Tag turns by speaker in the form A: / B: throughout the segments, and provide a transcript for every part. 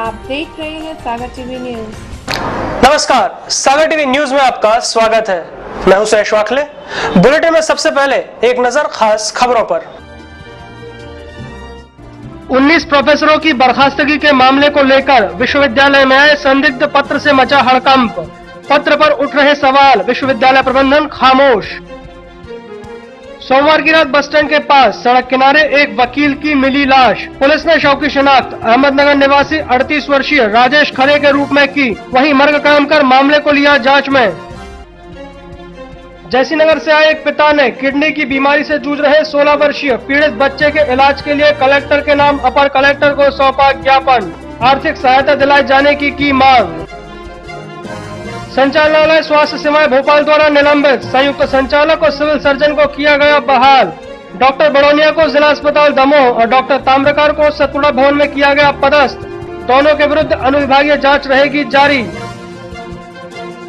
A: आप देख रहे हैं सागर टीवी न्यूज।
B: नमस्कार, सागर टीवी न्यूज में आपका स्वागत है। मैं हूं सुरेश वाखले। बुलेटिन में सबसे पहले एक नजर खास खबरों पर। 19 प्रोफेसरों की बर्खास्तगी के मामले को लेकर विश्वविद्यालय में आए संदिग्ध पत्र से मचा हड़कंप। पत्र पर उठ रहे सवाल, विश्वविद्यालय प्रबंधन खामोश। सोमवार की रात बस स्टैंड के पास सड़क किनारे एक वकील की मिली लाश। पुलिस ने शव की शिनाख्त अहमदनगर निवासी 38 वर्षीय राजेश खरे के रूप में की। वहीं मर्ग कायम कर मामले को लिया जांच में। जयसीनगर से आए एक पिता ने किडनी की बीमारी से जूझ रहे 16 वर्षीय पीड़ित बच्चे के इलाज के लिए कलेक्टर के नाम अपर कलेक्टर को सौंपा ज्ञापन। आर्थिक सहायता दिलाए जाने की मांग। संचालनालय स्वास्थ्य सेवाएं भोपाल द्वारा निलंबित संयुक्त संचालक और सिविल सर्जन को किया गया बहाल। डॉक्टर बड़ौनिया को जिला अस्पताल दमोह और डॉक्टर ताम्रकार को सतपुड़ा भवन में किया गया पदस्थ। दोनों के विरुद्ध अनुविभागीय जांच रहेगी जारी।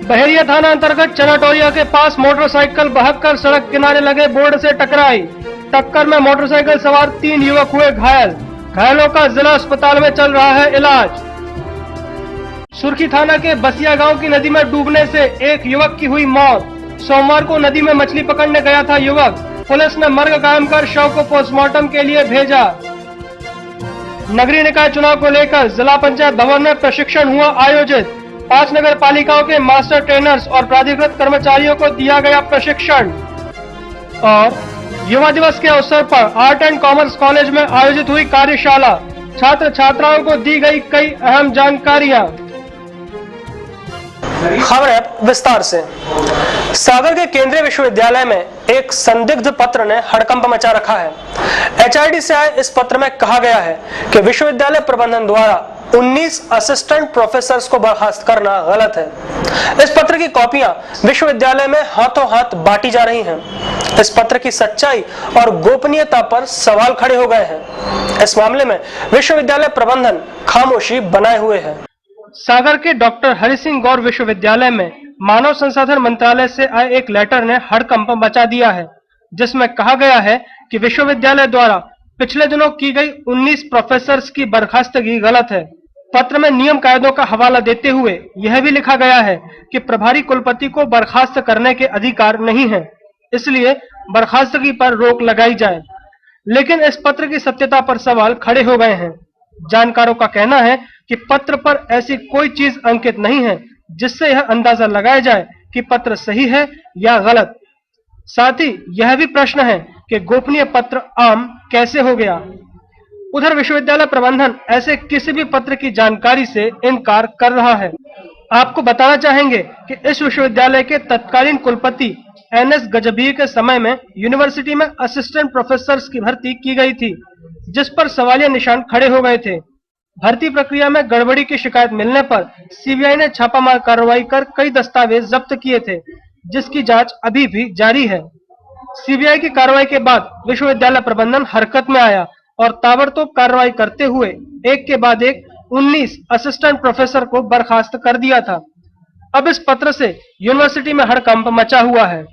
B: बहेरिया थाना अंतर्गत चनाटोरिया के पास मोटरसाइकिल बहकर सड़क किनारे लगे बोर्ड से टकराई। टक्कर में मोटरसाइकिल सवार 3 युवक हुए घायल। घायलों का जिला अस्पताल में चल रहा है इलाज। सुर्खी थाना के बसिया गांव की नदी में डूबने से एक युवक की हुई मौत। सोमवार को नदी में मछली पकड़ने गया था युवक। पुलिस ने मर्ग कायम कर शव को पोस्टमार्टम के लिए भेजा। नगरीय निकाय चुनाव को लेकर जिला पंचायत भवन में प्रशिक्षण हुआ आयोजित। 5 नगर पालिकाओं के मास्टर ट्रेनर्स और प्राधिकृत कर्मचारियों को दिया गया प्रशिक्षण। और युवा दिवस के अवसर पर आर्ट एंड कॉमर्स कॉलेज में आयोजित हुई कार्यशाला। छात्र छात्राओं को दी गई कई अहम जानकारियां। खबरें विस्तार से। सागर के केंद्रीय विश्वविद्यालय में एक संदिग्ध पत्र ने हड़कंप मचा रखा है। एचआरडी से आए इस पत्र में कहा गया है कि विश्वविद्यालय प्रबंधन द्वारा 19 असिस्टेंट प्रोफेसर्स को बर्खास्त करना गलत है। इस पत्र की कॉपियां विश्वविद्यालय में हाथों हाथ बांटी जा रही हैं। इस पत्र की सच्चाई और गोपनीयता पर सवाल खड़े हो गए हैं। इस मामले में विश्वविद्यालय प्रबंधन खामोशी बनाए हुए है। सागर के डॉक्टर हरि सिंह गौर विश्वविद्यालय में मानव संसाधन मंत्रालय से आए एक लेटर ने हड़कंप मचा दिया है, जिसमें कहा गया है कि विश्वविद्यालय द्वारा पिछले दिनों की गई 19 प्रोफेसर्स की बर्खास्तगी गलत है। पत्र में नियम कायदों का हवाला देते हुए यह भी लिखा गया है कि प्रभारी कुलपति को बर्खास्त करने के अधिकार नहीं है, इसलिए बर्खास्तगी पर रोक लगाई जाए। लेकिन इस पत्र की सत्यता पर सवाल खड़े हो गए हैं। जानकारों का कहना है कि पत्र पर ऐसी कोई चीज अंकित नहीं है जिससे यह अंदाजा लगाया जाए कि पत्र सही है या गलत। साथ ही यह भी प्रश्न है कि गोपनीय पत्र आम कैसे हो गया। उधर विश्वविद्यालय प्रबंधन ऐसे किसी भी पत्र की जानकारी से इनकार कर रहा है। आपको बताना चाहेंगे कि इस विश्वविद्यालय के तत्कालीन कुलपति NS गजबीर के समय में यूनिवर्सिटी में असिस्टेंट प्रोफेसर्स की भर्ती की गई थी, जिस पर सवालिया निशान खड़े हो गए थे। भर्ती प्रक्रिया में गड़बड़ी की शिकायत मिलने पर सीबीआई ने छापामार कार्रवाई कर कई दस्तावेज जब्त किए थे, जिसकी जांच अभी भी जारी है। सीबीआई की कार्रवाई के बाद विश्वविद्यालय प्रबंधन हरकत में आया और ताबड़तोड़ कार्रवाई करते हुए एक के बाद एक 19 असिस्टेंट प्रोफेसर को बर्खास्त कर दिया था। अब इस पत्र से यूनिवर्सिटी में हड़कंप मचा हुआ है।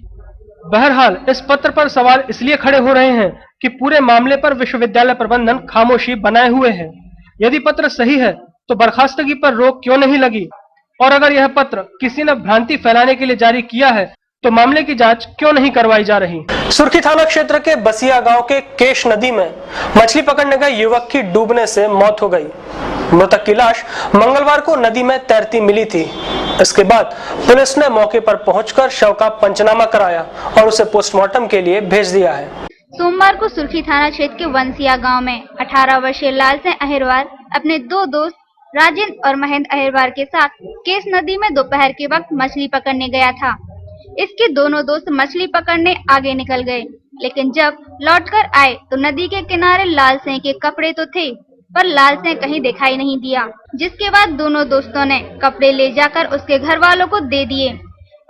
B: बहरहाल इस पत्र पर सवाल इसलिए खड़े हो रहे हैं कि पूरे मामले पर विश्वविद्यालय प्रबंधन खामोशी बनाए हुए है। यदि पत्र सही है तो बर्खास्तगी पर रोक क्यों नहीं लगी, और अगर यह पत्र किसी ने भ्रांति फैलाने के लिए जारी किया है तो मामले की जांच क्यों नहीं करवाई जा रही। सुर्खी थाना क्षेत्र के बसिया गांव के केश नदी में मछली पकड़ने गए युवक की डूबने से मौत हो गई। मृतक की लाश मंगलवार को नदी में तैरती मिली थी। इसके बाद पुलिस ने मौके पर पहुंचकर शव का पंचनामा कराया और उसे पोस्टमार्टम के लिए भेज दिया है।
C: सोमवार को सुर्खी थाना क्षेत्र के वंसिया गांव में 18 वर्षीय लालसेन अहिरवार अपने 2 दोस्त राजेंद्र और महेंद्र अहिरवार के साथ केस नदी में दोपहर के वक्त मछली पकड़ने गया था। इसके दोनों दोस्त मछली पकड़ने आगे निकल गए, लेकिन जब लौटकर आए तो नदी के किनारे लालसेन के कपड़े तो थे, पर लालसेन कहीं दिखाई नहीं दिया। जिसके बाद दोनों दोस्तों ने कपड़े ले जाकर उसके घर वालों को दे दिए।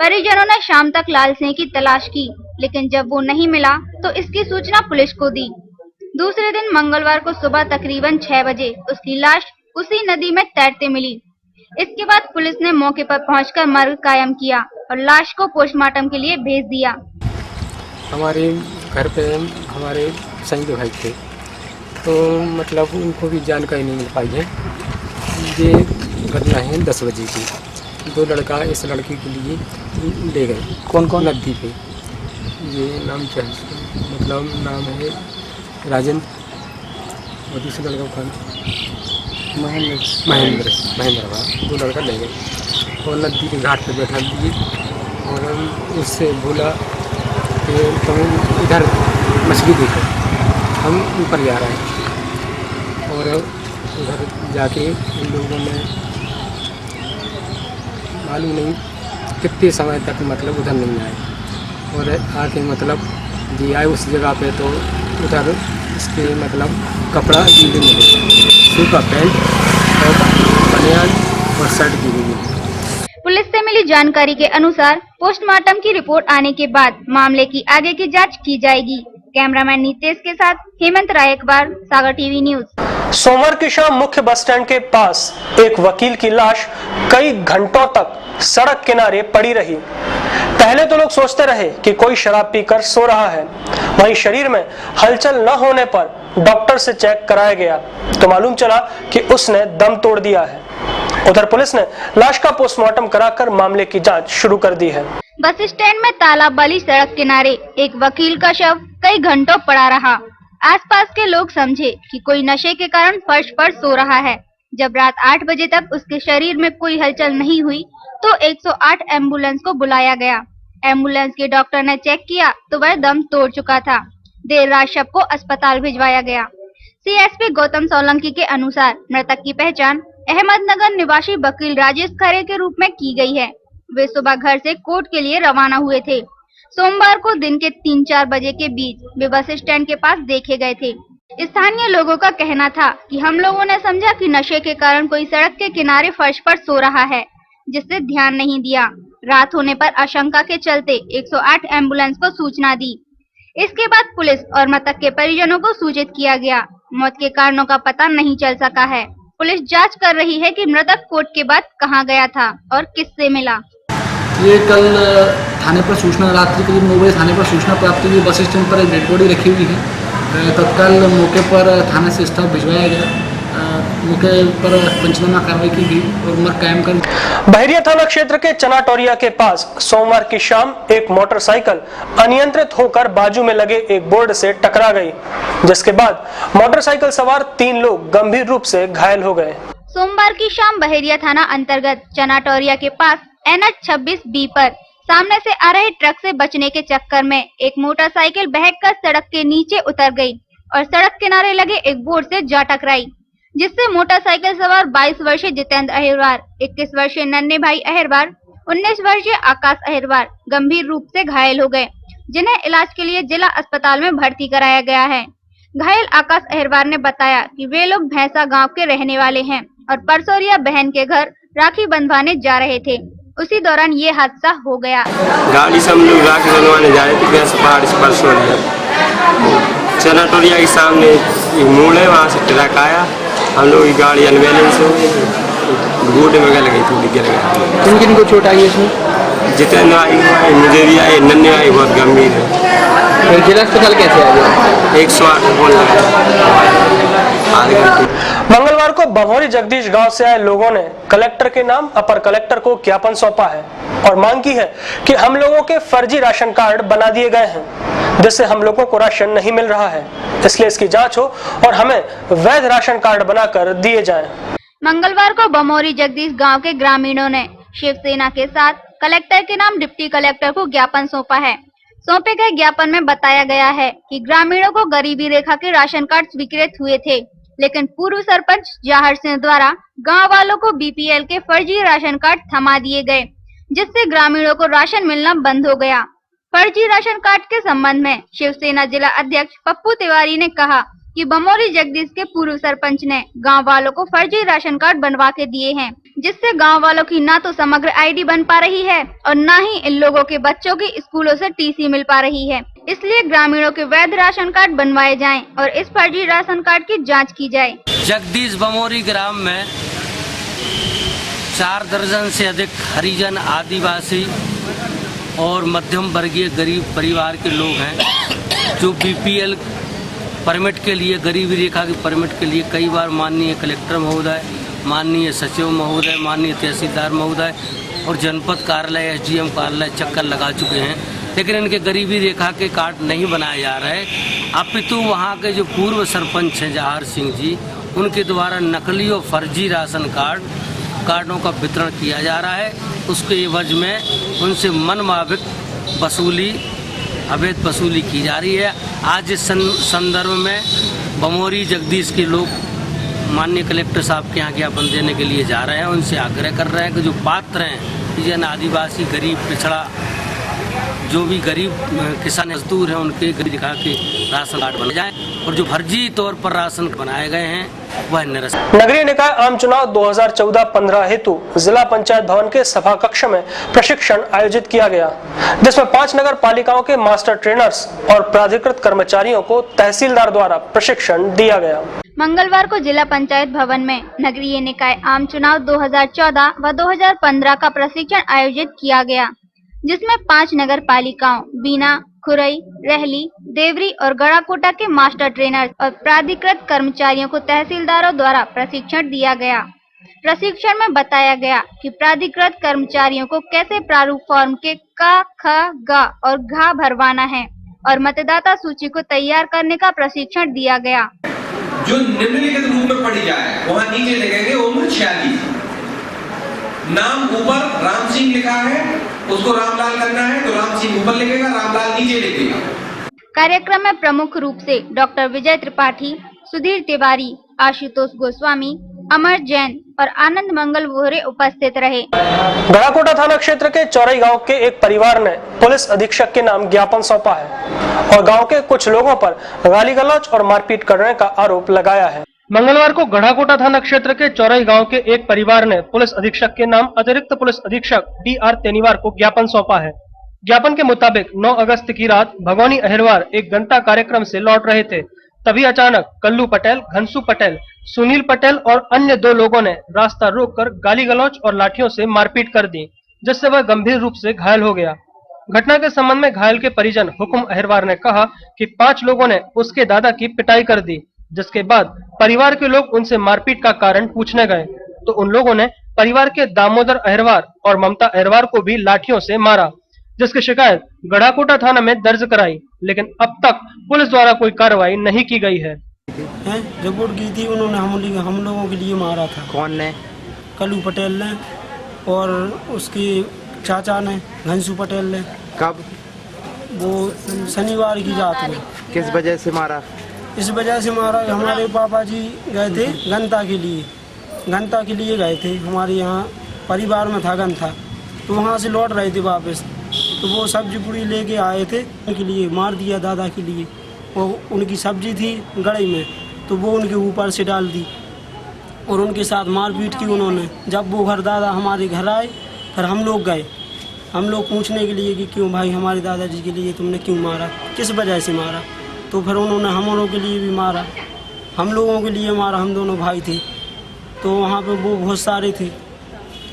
C: परिजनों ने शाम तक लालसेन की तलाश की, लेकिन जब वो नहीं मिला तो इसकी सूचना पुलिस को दी। दूसरे दिन मंगलवार को सुबह तकरीबन 6 बजे उसकी लाश उसी नदी में तैरते मिली। इसके बाद पुलिस ने मौके पर पहुंचकर मर्ग कायम किया और लाश को पोस्टमार्टम के लिए भेज दिया।
D: हमारे घर पे हमारे संजय भाई थे, तो मतलब उनको भी जानकारी नहीं मिल पाई है। ये घटना है 10 बजे की। 2 लड़का इस लड़की के लिए ले गए।
E: कौन कौन?
D: नदी पे। ये नाम क्या है इसका? मतलब नाम है राजेंद्र और दूसरे लड़का का महेंद्र। 2 लड़का ले गए और नदी के घाट पे बैठा दिए और उससे बोला कि तुम इधर मछली देखो, हम ऊपर जा रहे हैं। और उधर जाके उन लोगों ने मालूम नहीं कितने समय तक मतलब उधर नहीं आए और आके मतलब जी आए उस जगह पे तो उधर इसके मतलब कपड़ा गीले मिले, सूखा पैंट और बनियान और शर्ट गिरी मिली।
C: पुलिस से मिली जानकारी के अनुसार पोस्टमार्टम की रिपोर्ट आने के बाद मामले की आगे की जांच की जाएगी। कैमरामैन नीतेश के साथ हेमंत रायकबार, सागर टीवी न्यूज।
B: सोमवार की शाम मुख्य बस स्टैंड के पास एक वकील की लाश कई घंटों तक सड़क किनारे पड़ी रही। पहले तो लोग सोचते रहे कि कोई शराब पीकर सो रहा है, वहीं शरीर में हलचल न होने पर डॉक्टर से चेक कराया गया तो मालूम चला कि उसने दम तोड़ दिया है। उधर पुलिस ने लाश का पोस्टमार्टम कराकर मामले की जांच शुरू कर दी है।
C: बस स्टैंड में तालाब वाली सड़क किनारे एक वकील का शव कई घंटों पड़ा रहा। आसपास के लोग समझे कि कोई नशे के कारण फर्श पर सो रहा है। जब रात 8 बजे तक उसके शरीर में कोई हलचल नहीं हुई तो 108 एम्बुलेंस को बुलाया गया। एम्बुलेंस के डॉक्टर ने चेक किया तो वह दम तोड़ चुका था। देर रात शव को अस्पताल भिजवाया गया। सीएसपी गौतम सोलंकी के अनुसार मृतक की पहचान अहमदनगर निवासी वकील राजेश खरे के रूप में की गई है। वे सुबह घर से कोर्ट के लिए रवाना हुए थे। सोमवार को दिन के 3-4 बजे के बीच वे बस स्टैंड के पास देखे गए थे। स्थानीय लोगों का कहना था कि हम लोगों ने समझा कि नशे के कारण कोई सड़क के किनारे फर्श पर सो रहा है, जिससे ध्यान नहीं दिया। रात होने पर आशंका के चलते 108 एम्बुलेंस को सूचना दी। इसके बाद पुलिस और मृतक के परिजनों को सूचित किया गया। मौत के कारणों का पता नहीं चल सका है। पुलिस जांच कर रही है कि मृतक कोर्ट के बाद कहां गया था और किससे मिला।
E: ये कल थाने पर सूचना, रात्रि करीब 9 बजे थाने पर सूचना प्राप्त हुई। बस स्टैंड पर एक डेड बॉडी रखी हुई है। तत्काल मौके पर थाने से स्टाफ भिजवाया गया। मौके पर पंचनामा कार्रवाई की गई और उम्र कायम कर।
B: बहरिया थाना क्षेत्र के चनाटोरिया के पास सोमवार की शाम एक मोटरसाइकिल अनियंत्रित होकर बाजू में लगे एक बोर्ड से टकरा गई, जिसके बाद मोटरसाइकिल सवार 3 लोग गंभीर रूप से घायल हो गए।
C: सोमवार की शाम बहरिया थाना अंतर्गत चनाटोरिया के पास NH26B पर सामने से आ रहे ट्रक से बचने के चक्कर में एक मोटरसाइकिल बहकर सड़क के नीचे उतर गई और सड़क किनारे लगे एक बोर्ड से जा टकराई, जिससे मोटरसाइकिल सवार 22 वर्षीय जितेंद्र अहिरवार, 21 वर्षीय नन्हे भाई अहिरवार, 19 वर्षीय आकाश अहिरवार गंभीर रूप से घायल हो गए, जिन्हें इलाज के लिए जिला अस्पताल में भर्ती कराया गया है। घायल आकाश अहिरवार ने बताया कि वे लोग भैंसा गांव के रहने वाले हैं और परसोरिया बहन के घर राखी बंधवाने जा रहे थे। उसी दौरान ये हादसा हो गया।
F: गाड़ी से हम लोग राखी बंधवाने जा रहे थे भैंसा पहाड़ से परसोरिया। चनाटोरिया के सामने एक मोड़ है, वहाँ से ट्रक आया। हम लोग की गाड़ी अनबैलेंस हो गई, बूट में गिर गई, थोड़ी गिर गई।
E: किन किन को चोट आई है इसमें?
F: जितेंद्र आई, मुझे भी आई, नन्हे आई बहुत गंभीर है।
E: फिर जिला अस्पताल कैसे आ गया?
F: 108 फोन लगाया।
B: मंगलवार को बमोरी जगदीश गांव से आए लोगों ने कलेक्टर के नाम अपर कलेक्टर को ज्ञापन सौंपा है और मांग की है कि हम लोगों के फर्जी राशन कार्ड बना दिए गए हैं, जिससे हम लोगों को राशन नहीं मिल रहा है। इसलिए इसकी जांच हो और हमें वैध राशन कार्ड बनाकर दिए जाएं।
C: मंगलवार को बमोरी जगदीश गांव के ग्रामीणों ने शिवसेना के साथ कलेक्टर के नाम डिप्टी कलेक्टर को ज्ञापन सौंपा है। सौंपे गए ज्ञापन में बताया गया है कि ग्रामीणों को गरीबी रेखा के राशन कार्ड स्वीकृत हुए थे, लेकिन पूर्व सरपंच जाहर सिंह द्वारा गांव वालों को बीपीएल के फर्जी राशन कार्ड थमा दिए गए, जिससे ग्रामीणों को राशन मिलना बंद हो गया। फर्जी राशन कार्ड के संबंध में शिवसेना जिला अध्यक्ष पप्पू तिवारी ने कहा कि बमोरी जगदीश के पूर्व सरपंच ने गांव वालों को फर्जी राशन कार्ड बनवा के दिए हैं, जिससे गांव वालों की ना तो समग्र आईडी बन पा रही है और ना ही इन लोगों के बच्चों की स्कूलों से टीसी मिल पा रही है। इसलिए ग्रामीणों के वैध राशन कार्ड बनवाए जाएं और इस फर्जी राशन कार्ड की जांच की जाए।
G: जगदीश बमोरी ग्राम में 4 दर्जन से अधिक हरिजन, आदिवासी और मध्यम वर्गीय गरीब परिवार के लोग हैं, जो बीपीएल परमिट के लिए, गरीबी रेखा के परमिट के लिए कई बार माननीय कलेक्टर महोदय माननीय सचिव महोदय, माननीय तहसीलदार महोदय और जनपद कार्यालय, SDM कार्यालय चक्कर लगा चुके हैं, लेकिन इनके गरीबी रेखा के कार्ड नहीं बनाए जा रहे। अपितु वहाँ के जो पूर्व सरपंच हैं जहार सिंह जी, उनके द्वारा नकली और फर्जी राशन कार्डों का वितरण किया जा रहा है। उसके एवज में उनसे मनमाफिक वसूली, अवैध वसूली की जा रही है। आज इस संदर्भ में बमोरी जगदीश के लोग माननीय कलेक्टर साहब के यहाँ ज्ञापन देने के लिए जा रहे हैं। उनसे आग्रह कर रहे हैं कि जो पात्र हैं, जन आदिवासी, गरीब, पिछड़ा, जो भी गरीब किसान मजदूर हैं, उनके गरीब दिखा के राशन कार्ड बन जाए और जो फर्जी तौर पर राशन बनाए गए हैं वह निरस्त।
B: नगरीय निकाय आम चुनाव 2014-15 हेतु जिला पंचायत भवन के सभा कक्ष में प्रशिक्षण आयोजित किया गया, जिसमें 5 नगर पालिकाओं के मास्टर ट्रेनर्स और प्राधिकृत कर्मचारियों को तहसीलदार द्वारा प्रशिक्षण दिया गया।
C: मंगलवार को जिला पंचायत भवन में नगरीय निकाय आम चुनाव 2014 व 2015 का प्रशिक्षण आयोजित किया गया, जिसमें 5 नगर पालिकाओं बीना, खुरई, रहली, देवरी और गड़ाकोटा के मास्टर ट्रेनर्स और प्राधिकृत कर्मचारियों को तहसीलदारों द्वारा प्रशिक्षण दिया गया। प्रशिक्षण में बताया गया कि प्राधिकृत कर्मचारियों को कैसे प्रारूप फॉर्म के क, ख, ग और घ भरवाना है और मतदाता सूची को तैयार करने का प्रशिक्षण दिया गया।
H: जो निम्नलिखित रूप में पढ़ी जाए, वहाँ नीचे लिखेंगे उम्र 46, नाम ऊपर राम सिंह लिखा है, उसको रामलाल करना है तो राम सिंह ऊपर लिखेगा, रामलाल नीचे लिखेगा।
C: कार्यक्रम में प्रमुख रूप से डॉक्टर विजय त्रिपाठी, सुधीर तिवारी, आशुतोष गोस्वामी, अमर जैन और आनंद मंगल वोहरे उपस्थित रहे।
B: गड़ाकोटा थाना क्षेत्र के चौरई गांव के एक परिवार ने पुलिस अधीक्षक के नाम ज्ञापन सौंपा है और गांव के कुछ लोगों पर गाली गलौज और मारपीट करने का आरोप लगाया है। मंगलवार को गढ़ाकोटा थाना क्षेत्र के चौरई गांव के एक परिवार ने पुलिस अधीक्षक के नाम अतिरिक्त पुलिस अधीक्षक DR तेनीवार को ज्ञापन सौंपा है। ज्ञापन के मुताबिक 9 अगस्त की रात भगवानी अहिरवार एक घंटा कार्यक्रम से लौट रहे थे, तभी अचानक कल्लू पटेल, घनसू पटेल, सुनील पटेल और अन्य 2 लोगों ने रास्ता रोककर गाली गलौज और लाठियों से मारपीट कर दी, जिससे वह गंभीर रूप से घायल हो गया। घटना के संबंध में घायल के परिजन हुकुम अहिरवार ने कहा कि 5 लोगों ने उसके दादा की पिटाई कर दी, जिसके बाद परिवार के लोग उनसे मारपीट का कारण पूछने गए तो उन लोगों ने परिवार के दामोदर अहिरवार और ममता अहिरवार को भी लाठियों से मारा, जिसकी शिकायत गढ़ाकोटा थाना में दर्ज कराई, लेकिन अब तक पुलिस द्वारा कोई कार्रवाई नहीं की गई है।
I: रिपोर्ट की थी, उन्होंने हम लोगों के लिए मारा था।
J: कौन ने?
I: कल्लू पटेल ने और उसके चाचा ने, घनसू पटेल ने।
J: कब?
I: वो शनिवार की रात में।
J: किस वजह से मारा?
I: इस वजह से मारा, हमारे पापा जी गए थे गन्ता के लिए गए थे, हमारे यहाँ परिवार में था गन्ता, तो वहाँ से लौट रहे थे वापस, तो वो सब्जी पूरी लेके आए थे, उनके लिए मार दिया दादा के लिए। वो उनकी सब्जी थी गड़े में, तो वो उनके ऊपर से डाल दी और उनके साथ मारपीट की उन्होंने। जब वो घर दादा हमारे घर आए, फिर हम लोग गए, हम लोग पूछने के लिए कि क्यों भाई हमारे दादाजी के लिए तुमने क्यों मारा, किस वजह से मारा, तो फिर उन्होंने हम लोगों के लिए भी मारा, हम लोगों के लिए मारा, हम दोनों भाई थे, तो वहाँ पे वो बहुत सारे थे।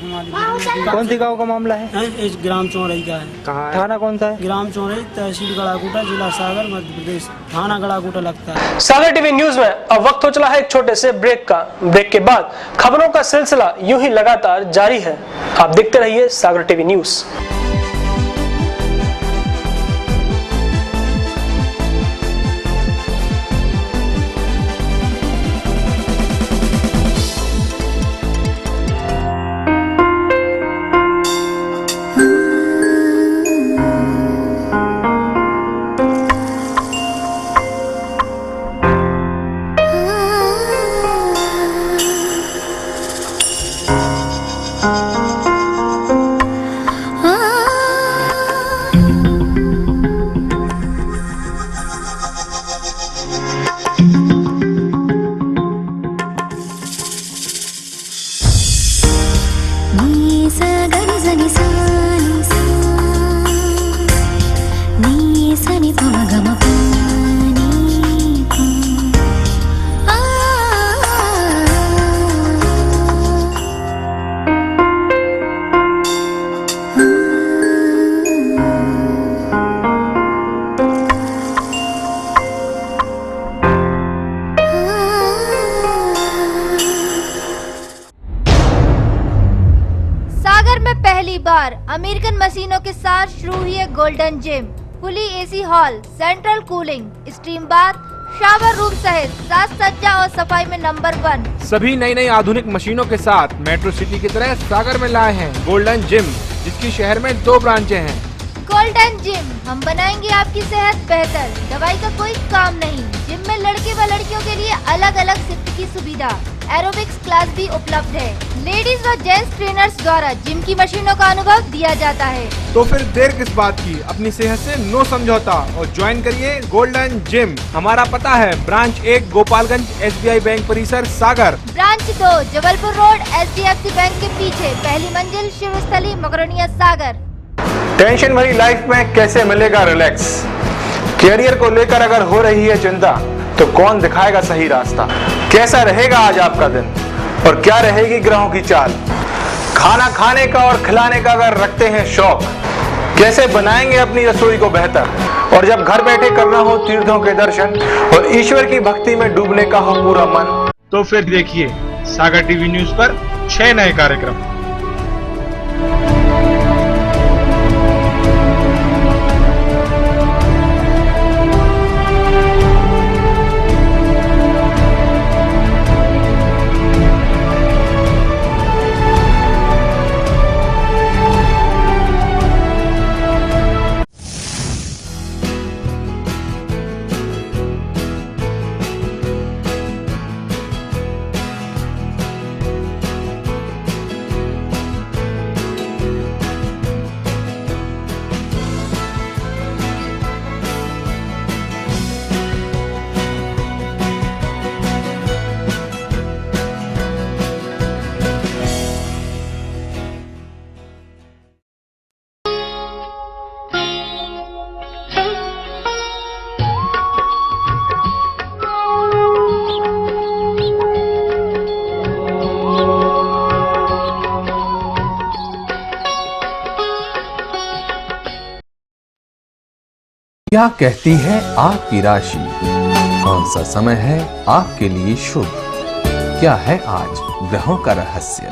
J: कौन सी गांव का मामला है?
I: इस ग्राम चौरई का है।
J: कहाँ? थाना कौन सा है?
I: ग्राम चौरई, तहसील गढ़ाकोटा, जिला सागर, मध्य प्रदेश। थाना गढ़ाकोटा लगता है।
B: सागर टीवी न्यूज में अब वक्त हो चला है एक छोटे से ब्रेक का। ब्रेक के बाद खबरों का सिलसिला यूं ही लगातार जारी है। आप देखते रहिए सागर टीवी न्यूज।
K: Ah
C: पर अमेरिकन मशीनों के साथ शुरू हुई है golden gym. Fully AC hall, central cooling, steam bath, shower room सहित साज सज्जा और सफाई में नंबर 1।
K: सभी नई आधुनिक मशीनों के साथ मेट्रो सिटी की तरह सागर में लाए हैं गोल्डन जिम, जिसकी शहर में 2 ब्रांचें हैं।
C: गोल्डन जिम, हम बनाएंगे आपकी सेहत बेहतर। दवाई का कोई काम नहीं। जिम में लड़के व लड़कियों के लिए अलग अलग शिफ्ट की सुविधा, एरोबिक्स क्लास भी उपलब्ध है। लेडीज व जेंट्स ट्रेनर्स द्वारा जिम की मशीनों का अनुभव दिया जाता है।
K: तो फिर देर किस बात की, अपनी सेहत से नो समझौता और ज्वाइन करिए गोल्डन जिम। हमारा पता है ब्रांच 1 गोपालगंज SBI बैंक परिसर Sagar,
C: branch 2 Jabalpur road SDFC bank के पीछे, पहली मंजिल शिवस्थली मकरोनिया सागर।
L: टेंशन भरी लाइफ में कैसे मिलेगा रिलैक्स? कैरियर को लेकर अगर हो रही है चिंता, तो कौन दिखाएगा सही रास्ता? कैसा रहेगा आज आपका दिन और क्या रहेगी ग्रहों की चाल? खाना खाने का और खिलाने का अगर रखते हैं शौक, कैसे बनाएंगे अपनी रसोई को बेहतर? और जब घर बैठे करना हो तीर्थों के दर्शन और ईश्वर की भक्ति में डूबने का हो पूरा मन,
K: तो फिर देखिए सागर टीवी न्यूज पर 6 नए कार्यक्रम।
M: क्या कहती है आपकी राशि? कौन सा समय है आपके लिए शुभ? क्या है आज ग्रहों का रहस्य?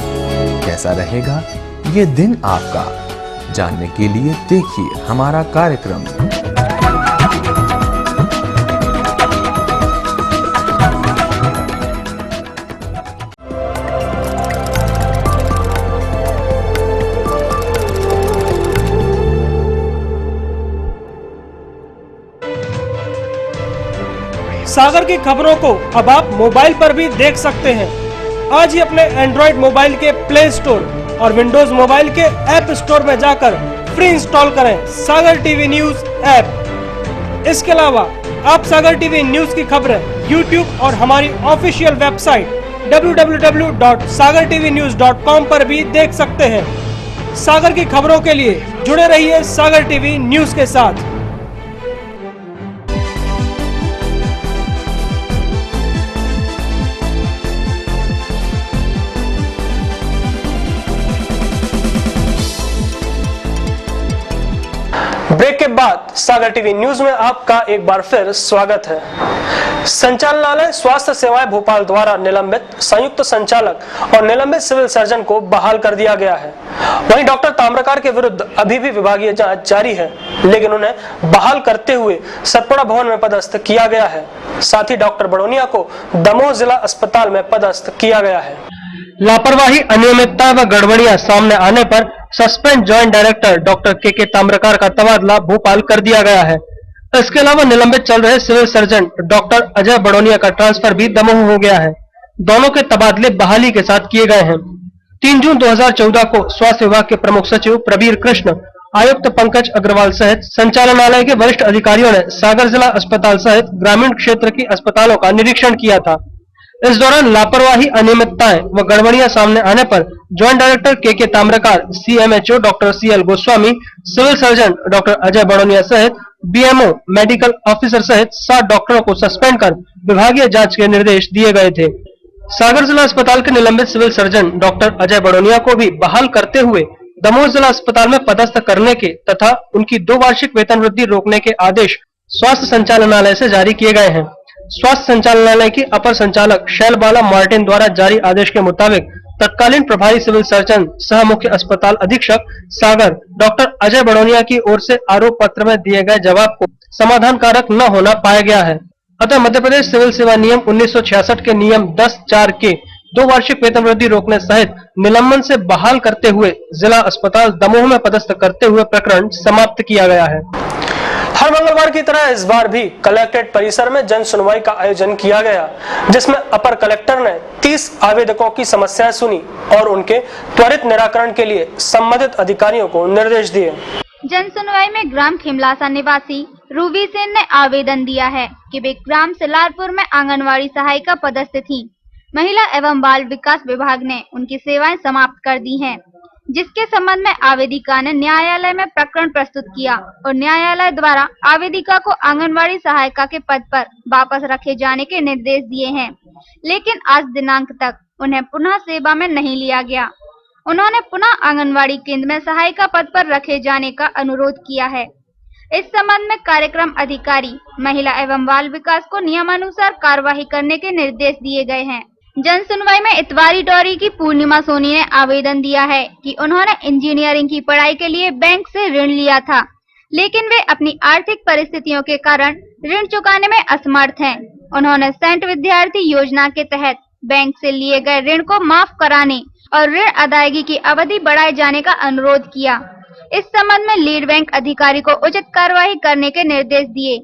M: कैसा रहेगा ये दिन आपका? जानने के लिए देखिए हमारा कार्यक्रम।
B: सागर की खबरों को अब आप मोबाइल पर भी देख सकते हैं। आज ही अपने एंड्रॉइड मोबाइल के प्ले स्टोर और विंडोज मोबाइल के ऐप स्टोर में जाकर फ्री इंस्टॉल करें सागर टीवी न्यूज ऐप। इसके अलावा आप सागर टीवी न्यूज की खबरें YouTube और हमारी ऑफिशियल वेबसाइट www.sagartvnews.com पर भी देख सकते हैं। सागर की खबरों के लिए जुड़े रहिए सागर टीवी न्यूज के साथ। ब्रेक के बाद सागर टीवी न्यूज में आपका एक बार फिर स्वागत है। संचालनालय स्वास्थ्य सेवाएं भोपाल द्वारा निलंबित संयुक्त संचालक और निलंबित सिविल सर्जन को बहाल कर दिया गया है। वहीं डॉक्टर ताम्रकार के विरुद्ध अभी भी विभागीय जांच जारी है, लेकिन उन्हें बहाल करते हुए सतपुड़ा भवन में पदस्थ किया गया है। साथ ही डॉक्टर बड़ोनिया को दमोह जिला अस्पताल में पदस्थ किया गया है। लापरवाही, अनियमितता व गड़बड़ियां सामने आने पर सस्पेंड जॉइंट डायरेक्टर डॉक्टर के ताम्रकार का तबादला भोपाल कर दिया गया है। इसके अलावा निलंबित चल रहे civil surgeon doctor Ajay Badoniya का ट्रांसफर भी दमोह हो गया है। दोनों के तबादले बहाली के साथ किए गए हैं। 3 जून 2014 को स्वास्थ्य विभाग के प्रमुख सचिव प्रबीर कृष्ण, आयुक्त पंकज अग्रवाल सहित संचालनालय के वरिष्ठ अधिकारियों ने सागर जिला अस्पताल सहित ग्रामीण क्षेत्र की अस्पतालों का निरीक्षण किया था। इस दौरान लापरवाही, अनियमितताएं व गड़बड़ियां सामने आने पर joint director K Tamrakar, CMHO doctor CL Goswami, civil surgeon doctor Ajay Badoniya सहित BMO, मेडिकल ऑफिसर सहित 7 डॉक्टरों को सस्पेंड कर विभागीय जांच के निर्देश दिए गए थे। सागर जिला अस्पताल के निलंबित civil surgeon doctor Ajay Badoniya को भी बहाल करते हुए दमोह जिला अस्पताल में पदस्थ करने के तथा उनकी 2 वार्षिक वेतन वृद्धि रोकने के आदेश स्वास्थ्य संचालनालय से जारी किए गए हैं। स्वास्थ्य संचालनालय की अपर संचालक शैलबाला मार्टिन द्वारा जारी आदेश के मुताबिक तत्कालीन प्रभारी सिविल सर्जन सह मुख्य अस्पताल अधीक्षक सागर डॉक्टर अजय बड़ोनिया की ओर से आरोप पत्र में दिए गए जवाब को समाधानकारक न होना पाया गया है। अतः मध्य प्रदेश सिविल सेवा नियम 1966 के नियम 10(4) के 2 वार्षिक वेतन वृद्धि रोकने सहित निलंबन से बहाल करते हुए जिला अस्पताल दमोह में पदस्थ करते हुए प्रकरण समाप्त किया गया है। हर मंगलवार की तरह इस बार भी कलेक्ट्रेट परिसर में जन सुनवाई का आयोजन किया गया, जिसमें अपर कलेक्टर ने 30 आवेदकों की समस्याएं सुनी और उनके त्वरित निराकरण के लिए संबंधित अधिकारियों को निर्देश दिए।
C: जन सुनवाई में ग्राम खिमलासा निवासी रूबी सेन ने आवेदन दिया है कि वे ग्राम सिलारपुर में आंगनवाड़ी सहायिका पदस्थ थी। महिला एवं बाल विकास विभाग ने उनकी सेवाएं समाप्त कर दी हैं, जिसके संबंध में आवेदिका ने न्यायालय में प्रकरण प्रस्तुत किया और न्यायालय द्वारा आवेदिका को आंगनवाड़ी सहायिका के पद पर वापस रखे जाने के निर्देश दिए हैं, लेकिन आज दिनांक तक उन्हें पुनः सेवा में नहीं लिया गया। उन्होंने पुनः आंगनवाड़ी केंद्र में सहायिका पद पर रखे जाने का अनुरोध किया है। इस संबंध में कार्यक्रम अधिकारी महिला एवं बाल विकास को नियमानुसार कार्यवाही करने के निर्देश दिए गए हैं। जन सुनवाई में इतवारी डोरी की पूर्णिमा सोनी ने आवेदन दिया है कि उन्होंने इंजीनियरिंग की पढ़ाई के लिए बैंक से ऋण लिया था, लेकिन वे अपनी आर्थिक परिस्थितियों के कारण ऋण चुकाने में असमर्थ हैं। उन्होंने सेंट विद्यार्थी योजना के तहत बैंक से लिए गए ऋण को माफ कराने और ऋण अदायगी की अवधि बढ़ाए जाने का अनुरोध किया। इस संबंध में लीड बैंक अधिकारी को उचित कार्यवाही करने के निर्देश दिए।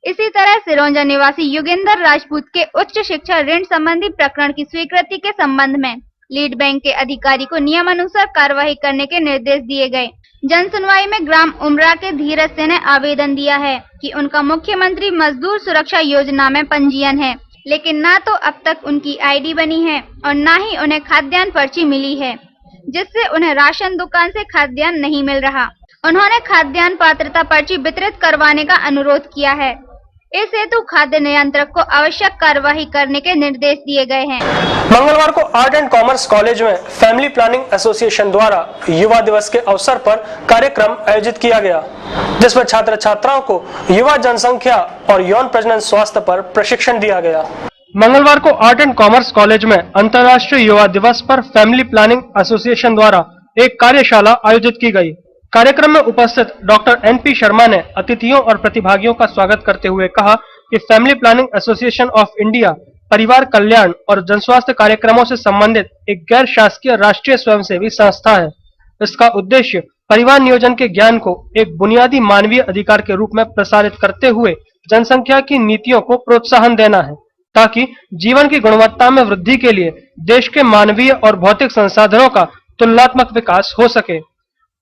C: इसी तरह सिरोंजा निवासी योगेंद्र राजपूत के उच्च शिक्षा ऋण संबंधी प्रकरण की स्वीकृति के संबंध में लीड बैंक के अधिकारी को नियमानुसार कार्यवाही करने के निर्देश दिए गए। जन सुनवाई में ग्राम उमरा के धीरज से ने आवेदन दिया है कि उनका मुख्यमंत्री मजदूर सुरक्षा योजना में पंजीयन है, लेकिन न तो अब तक उनकी आईडी बनी है और न ही उन्हें खाद्यान्न पर्ची मिली है, जिससे उन्हें राशन दुकान से खाद्यान्न नहीं मिल रहा। उन्होंने खाद्यान्न पात्रता पर्ची वितरित करवाने का अनुरोध किया है। इस हेतु खाद्य नियंत्रक को आवश्यक कार्यवाही करने के निर्देश दिए गए हैं।
B: मंगलवार को आर्ट एंड कॉमर्स कॉलेज में फैमिली प्लानिंग एसोसिएशन द्वारा युवा दिवस के अवसर पर कार्यक्रम आयोजित किया गया, जिसमें छात्र छात्राओं को युवा जनसंख्या और यौन प्रजनन स्वास्थ्य पर प्रशिक्षण दिया गया। मंगलवार को आर्ट एंड कॉमर्स कॉलेज में अंतर्राष्ट्रीय युवा दिवस पर फैमिली प्लानिंग एसोसिएशन द्वारा एक कार्यशाला आयोजित की गई। कार्यक्रम में उपस्थित डॉक्टर NP शर्मा ने अतिथियों और प्रतिभागियों का स्वागत करते हुए कहा कि family planning association of India परिवार कल्याण और जनस्वास्थ्य कार्यक्रमों से संबंधित एक गैर शासकीय राष्ट्रीय स्वयंसेवी संस्था है। इसका उद्देश्य परिवार नियोजन के ज्ञान को एक बुनियादी मानवीय अधिकार के रूप में प्रसारित करते हुए जनसंख्या की नीतियों को प्रोत्साहन देना है, ताकि जीवन की गुणवत्ता में वृद्धि के लिए देश के मानवीय और भौतिक संसाधनों का तुलनात्मक विकास हो सके।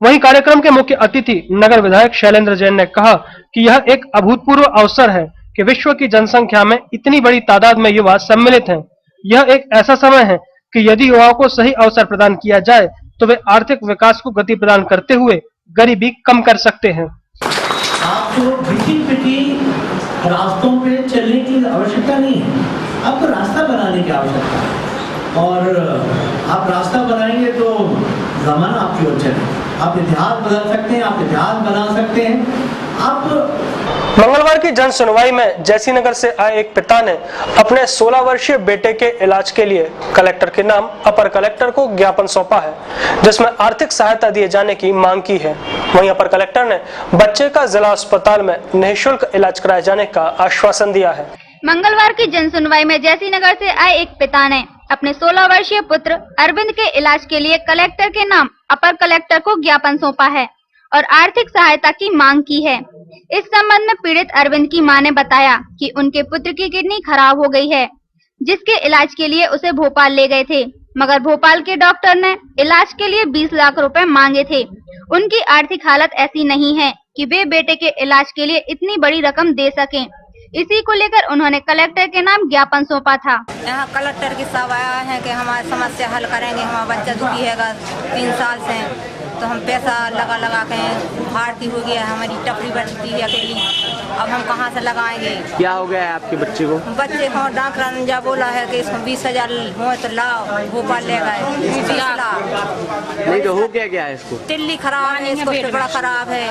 B: वहीं कार्यक्रम के मुख्य अतिथि नगर विधायक शैलेंद्र जैन ने कहा कि यह एक अभूतपूर्व अवसर है कि विश्व की जनसंख्या में इतनी बड़ी तादाद में युवा सम्मिलित हैं। यह एक ऐसा समय है कि यदि युवाओं को सही अवसर प्रदान किया जाए तो वे आर्थिक विकास को गति प्रदान करते हुए गरीबी कम कर सकते हैं।
N: आपको बिटी रास्तों पे चलने की आवश्यकता नहीं है, आपको रास्ता बनाने की आवश्यकता है, और आप रास्ता बनाएंगे तो जमाना आपकी ओर चलेगा। आप इतिहास बदल सकते हैं, आप इतिहास बना सकते हैं। आप
B: मंगलवार की जन सुनवाई में जैसीनगर से आए एक पिता ने अपने 16 वर्षीय बेटे के इलाज के लिए कलेक्टर के नाम अपर कलेक्टर को ज्ञापन सौंपा है, जिसमें आर्थिक सहायता दिए जाने की मांग की है। वहीं अपर कलेक्टर ने बच्चे का जिला अस्पताल में निःशुल्क इलाज कराए जाने का आश्वासन दिया है।
C: मंगलवार की जन सुनवाई में जैसीनगर से आए एक पिता ने अपने 16 वर्षीय पुत्र अरविंद के इलाज के लिए कलेक्टर के नाम अपर कलेक्टर को ज्ञापन सौंपा है और आर्थिक सहायता की मांग की है। इस संबंध में पीड़ित अरविंद की मां ने बताया कि उनके पुत्र की किडनी खराब हो गई है, जिसके इलाज के लिए उसे भोपाल ले गए थे, मगर भोपाल के डॉक्टर ने इलाज के लिए 20 लाख रुपए मांगे थे। उनकी आर्थिक हालत ऐसी नहीं है कि वे बेटे के इलाज के लिए इतनी बड़ी रकम दे सकें। इसी को लेकर उन्होंने कलेक्टर के नाम ज्ञापन सौंपा था।
O: यहाँ कलेक्टर की सब आया है कि हमारी समस्या हल करेंगे, हमारा बच्चा दुखी है 3 साल से, तो हम पैसा लगा लगा के भारती हो गया, हमारी टपरी बनती है अकेली, अब हम कहाँ से लगाएंगे।
J: क्या हो गया है आपके बच्चे को?
O: बच्चे को डॉक्टर ने जा बोला है कि इसमें 20,000 हो तो लाओ, भोपाल ले गए 20 लाख।
J: नहीं तो हो क्या है इसको?
O: तिल्ली खराब है, इसको फेफड़ा खराब है,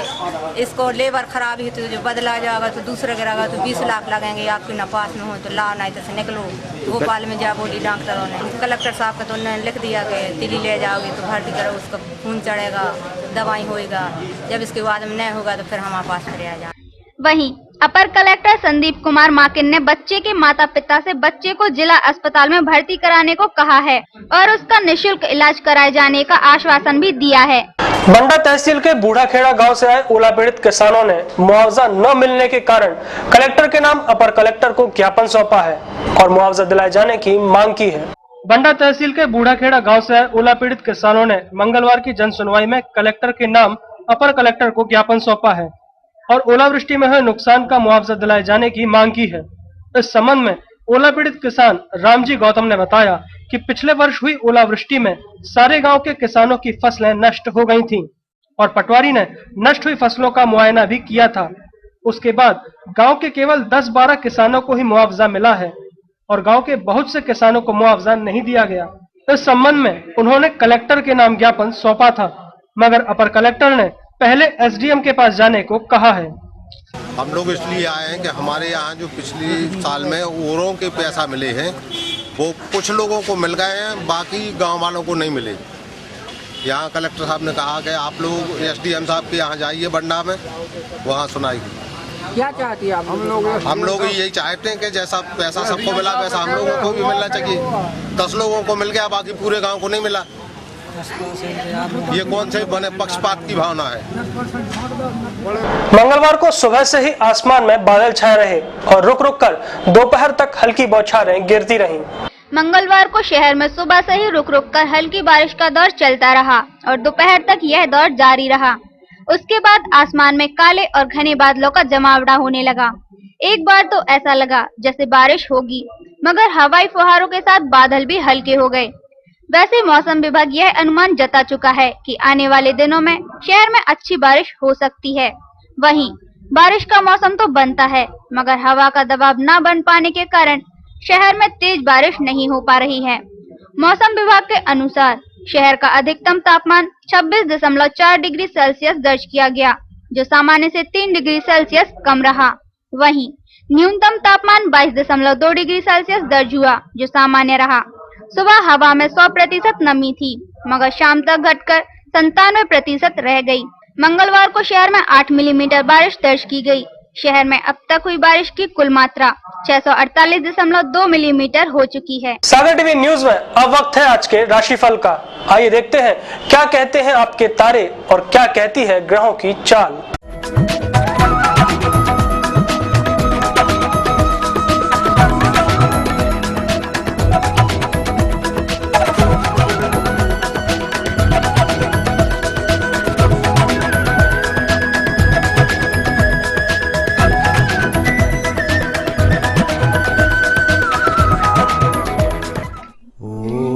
O: इसको लेबर खराब है, तो जो बदला जाएगा तो दूसरे गिरागा तो 20 लाख लगेंगे, आपके न पास में हो तो लाओ, नहीं तो से निकलो। भोपाल में जा बोली डॉक्टरों ने, कलेक्टर साहब का तो उन्होंने लिख दिया कि तिल्ली ले जाओगे तो भर्ती करो, उसका खून चढ़ेगा, दवाई होएगा, जब इसके बाद में नहीं होगा तो फिर हमारे पास फिर आ जाए।
C: वहीं अपर कलेक्टर संदीप कुमार माकिन ने बच्चे के माता पिता से बच्चे को जिला अस्पताल में भर्ती कराने को कहा है और उसका निःशुल्क इलाज कराए जाने का आश्वासन भी दिया है।
B: बंडा तहसील के बूढ़ाखेड़ा गांव से आए ओला पीड़ित किसानों ने मुआवजा न मिलने के कारण कलेक्टर के नाम अपर कलेक्टर को ज्ञापन सौंपा है और मुआवजा दिलाए जाने की मांग की है। बंडा तहसील के बूढ़ाखेड़ा गांव से आए ओला पीड़ित किसानों ने मंगलवार की जन सुनवाई में कलेक्टर के नाम अपर कलेक्टर को ज्ञापन सौंपा है और ओलावृष्टि में हुए नुकसान का मुआवजा दिलाए जाने की मांग की है। इस संबंध में ओला पीड़ित किसान रामजी गौतम ने बताया कि पिछले वर्ष हुई ओलावृष्टि में सारे गांव के किसानों की फसलें नष्ट हो गई थीं और पटवारी ने नष्ट हुई फसलों का मुआयना भी किया था। उसके बाद गांव के केवल 10-12 किसानों को ही मुआवजा मिला है और गांव के बहुत से किसानों को मुआवजा नहीं दिया गया। इस संबंध में उन्होंने कलेक्टर के नाम ज्ञापन सौंपा था, मगर अपर कलेक्टर ने पहले एसडीएम के पास जाने को कहा है।
P: हम लोग इसलिए आए हैं कि हमारे यहाँ जो पिछले साल में औरों के पैसा मिले हैं वो कुछ लोगों को मिल गए हैं, बाकी गांव वालों को नहीं मिले। यहाँ कलेक्टर साहब ने कहा कि आप लोग एसडीएम साहब के यहाँ जाइए बंडा में, वहाँ सुनाई।
D: क्या चाहती है आप?
P: हम लोग यही चाहते हैं कि जैसा पैसा सबको मिला वैसा हम लोगों को भी मिलना चाहिए। 10 लोगों को मिल गया, बाकी पूरे गाँव को नहीं मिला। ये कौन से बने पक्षपात की भावना है।
B: मंगलवार को सुबह से ही आसमान में बादल छाए रहे और रुक रुक कर दोपहर तक हल्की बौछारें गिरती रहीं।
C: मंगलवार को शहर में सुबह से ही रुक रुक कर हल्की बारिश का दौर चलता रहा और दोपहर तक यह दौर जारी रहा। उसके बाद आसमान में काले और घने बादलों का जमावड़ा होने लगा। एक बार तो ऐसा लगा जैसे बारिश होगी, मगर हवाई फुहारों के साथ बादल भी हल्के हो गए। वैसे मौसम विभाग यह अनुमान जता चुका है कि आने वाले दिनों में शहर में अच्छी बारिश हो सकती है। वहीं बारिश का मौसम तो बनता है, मगर हवा का दबाव न बन पाने के कारण शहर में तेज बारिश नहीं हो पा रही है। मौसम विभाग के अनुसार शहर का अधिकतम तापमान 26.4 डिग्री सेल्सियस दर्ज किया गया, जो सामान्य से 3 डिग्री सेल्सियस कम रहा। वहीं न्यूनतम तापमान 22.2 डिग्री सेल्सियस दर्ज हुआ, जो सामान्य रहा। सुबह हवा में 100% नमी थी, मगर शाम तक घटकर 97% रह गई। मंगलवार को शहर में 8 मिलीमीटर बारिश दर्ज की गई। शहर में अब तक हुई बारिश की कुल मात्रा 648.2 मिलीमीटर हो चुकी है।
B: सागर टीवी न्यूज में अब वक्त है आज के राशिफल का। आइए देखते हैं क्या कहते हैं आपके तारे और क्या कहती है ग्रहों की चाल।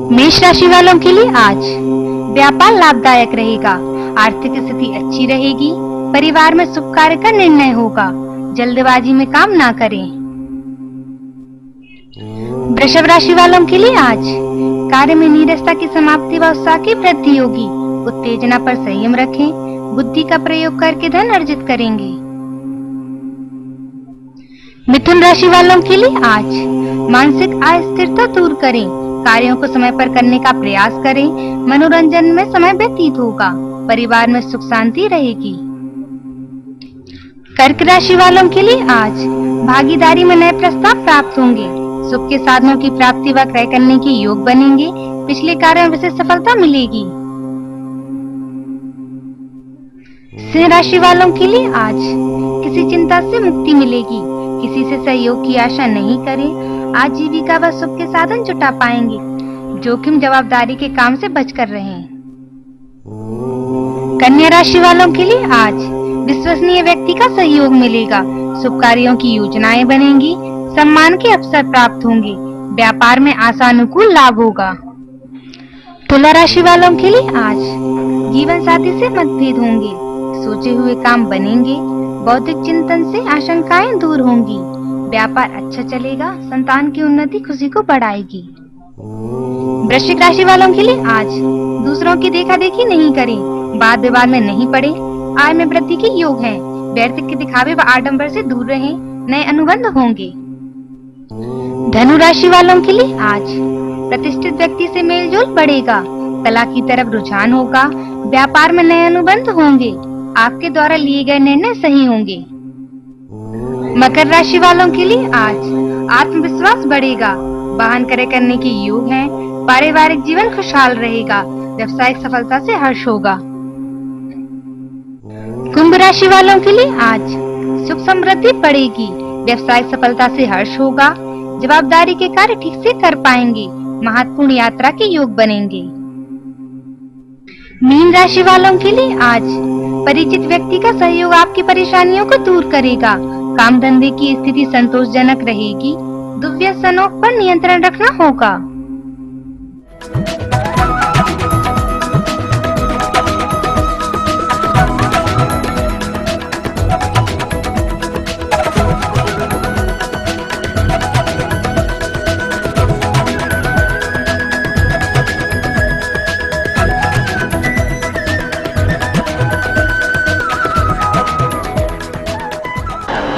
Q: मेष राशि वालों के लिए आज व्यापार लाभदायक रहेगा, आर्थिक स्थिति अच्छी रहेगी, परिवार में शुभ कार्य का निर्णय होगा, जल्दबाजी में काम ना करें। वृषभ राशि वालों के लिए आज कार्य में नीरसता की समाप्ति व उत्साह की वृद्धि होगी, उत्तेजना पर संयम रखें, बुद्धि का प्रयोग करके धन अर्जित करेंगे। मिथुन राशि वालों के लिए आज मानसिक अस्थिरता दूर करें, कार्यों को समय पर करने का प्रयास करें, मनोरंजन में समय व्यतीत होगा, परिवार में सुख शांति रहेगी। कर्क राशि वालों के लिए आज भागीदारी में नए प्रस्ताव प्राप्त होंगे, सुख के साधनों की प्राप्ति व क्रय करने के योग बनेंगे, पिछले कार्य में विशेष सफलता मिलेगी। सिंह राशि वालों के लिए आज किसी चिंता से मुक्ति मिलेगी, किसी से सहयोग की आशा नहीं करें, आजीविका व सुख के साधन जुटा पाएंगे, जोखिम जवाबदारी के काम से बचकर रहें। कन्या राशि वालों के लिए आज विश्वसनीय व्यक्ति का सहयोग मिलेगा, शुभ कार्यों की योजनाएं बनेंगी, सम्मान के अवसर प्राप्त होंगे, व्यापार में आशानुकूल लाभ होगा। तुला राशि वालों के लिए आज जीवन साथी से मतभेद होंगे, सोचे हुए काम बनेंगे, बौद्धिक चिंतन से आशंकाएं दूर होंगी, व्यापार अच्छा चलेगा, संतान की उन्नति खुशी को बढ़ाएगी। वृश्चिक राशि वालों के लिए आज दूसरों की देखा देखी नहीं करें, वाद विवाद में नहीं पड़े, आय में वृद्धि के योग है, व्यर्थ के दिखावे व आडंबर से दूर रहें, नए अनुबंध होंगे। धनु राशि वालों के लिए आज प्रतिष्ठित व्यक्ति से मेलजोल बढ़ेगा, कला की तरफ रुझान होगा, व्यापार में नए अनुबंध होंगे, आपके द्वारा लिए गए निर्णय सही होंगे। मकर राशि वालों के लिए आज आत्मविश्वास बढ़ेगा, वाहन क्रय करने के योग हैं, पारिवारिक जीवन खुशहाल रहेगा, व्यवसायिक सफलता से हर्ष होगा। कुंभ राशि वालों के लिए आज सुख समृद्धि बढ़ेगी, व्यवसायिक सफलता से हर्ष होगा, जवाबदारी के कार्य ठीक से कर पाएंगे, महत्वपूर्ण यात्रा के योग बनेंगे। मीन राशि वालों के लिए आज परिचित व्यक्ति का सहयोग आपकी परेशानियों को दूर करेगा, काम धंधे की स्थिति संतोषजनक रहेगी, दुर्व्यसनों पर नियंत्रण रखना होगा।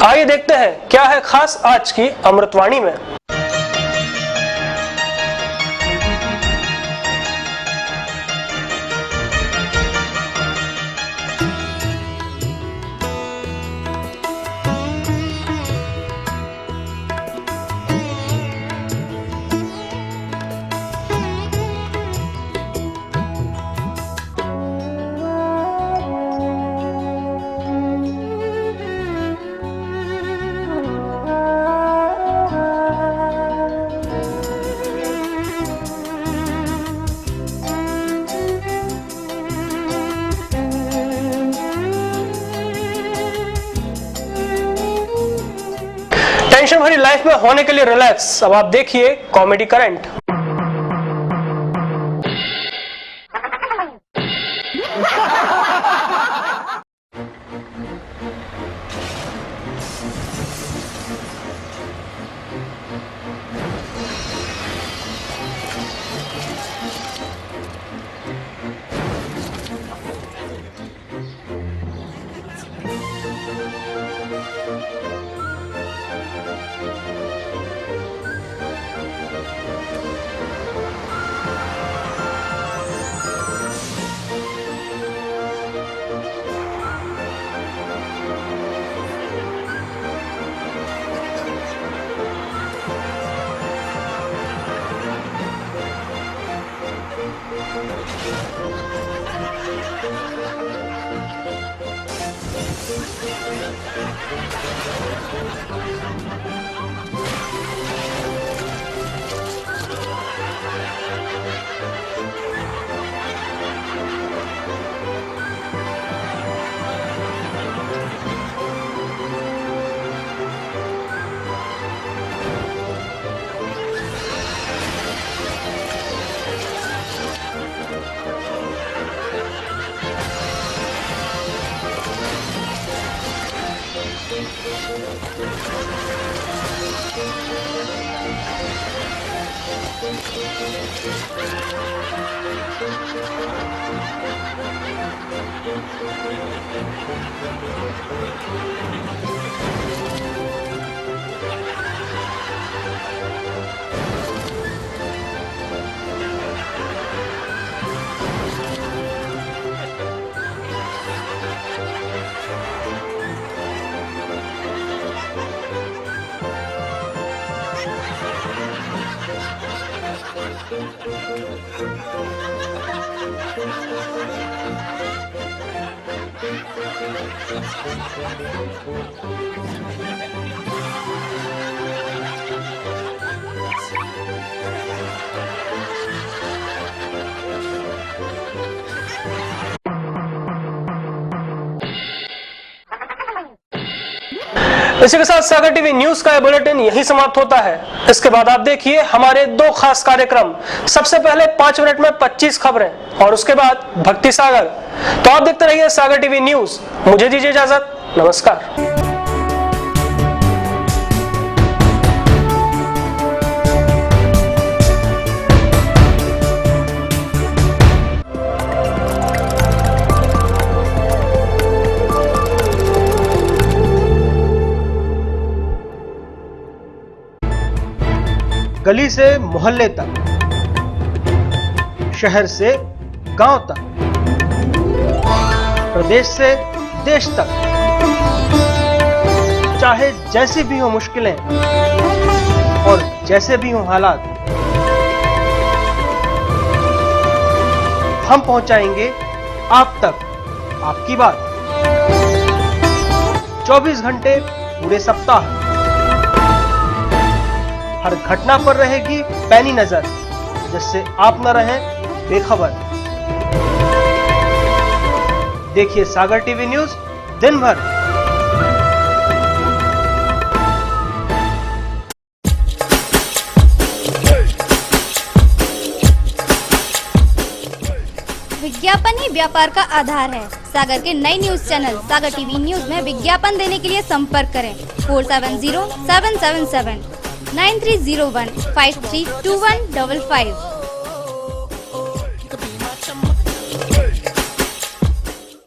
B: आइए देखते हैं क्या है खास आज की अमृतवाणी में। टेंशन भरी लाइफ में होने के लिए रिलैक्स, अब आप देखिए कॉमेडी करंट। इसी के साथ सागर टीवी न्यूज का यह बुलेटिन यही समाप्त होता है। इसके बाद आप देखिए हमारे 2 खास कार्यक्रम। सबसे पहले 5 मिनट में 25 खबरें और उसके बाद भक्ति सागर। तो आप देखते रहिए सागर टीवी न्यूज। मुझे दीजिए इजाजत, नमस्कार। गली से मोहल्ले तक, शहर से गांव तक, प्रदेश से देश तक, चाहे जैसी भी हो मुश्किलें और जैसे भी हो हालात, हम पहुंचाएंगे आप तक आपकी बात। 24 घंटे पूरे सप्ताह हर घटना पर रहेगी पैनी नजर, जिससे आप न रहें बेखबर। देखिए सागर टीवी न्यूज दिन भर।
C: विज्ञापन ही व्यापार का आधार है। सागर के नए न्यूज चैनल सागर टीवी न्यूज में विज्ञापन देने के लिए संपर्क करें 470777 9301 532155।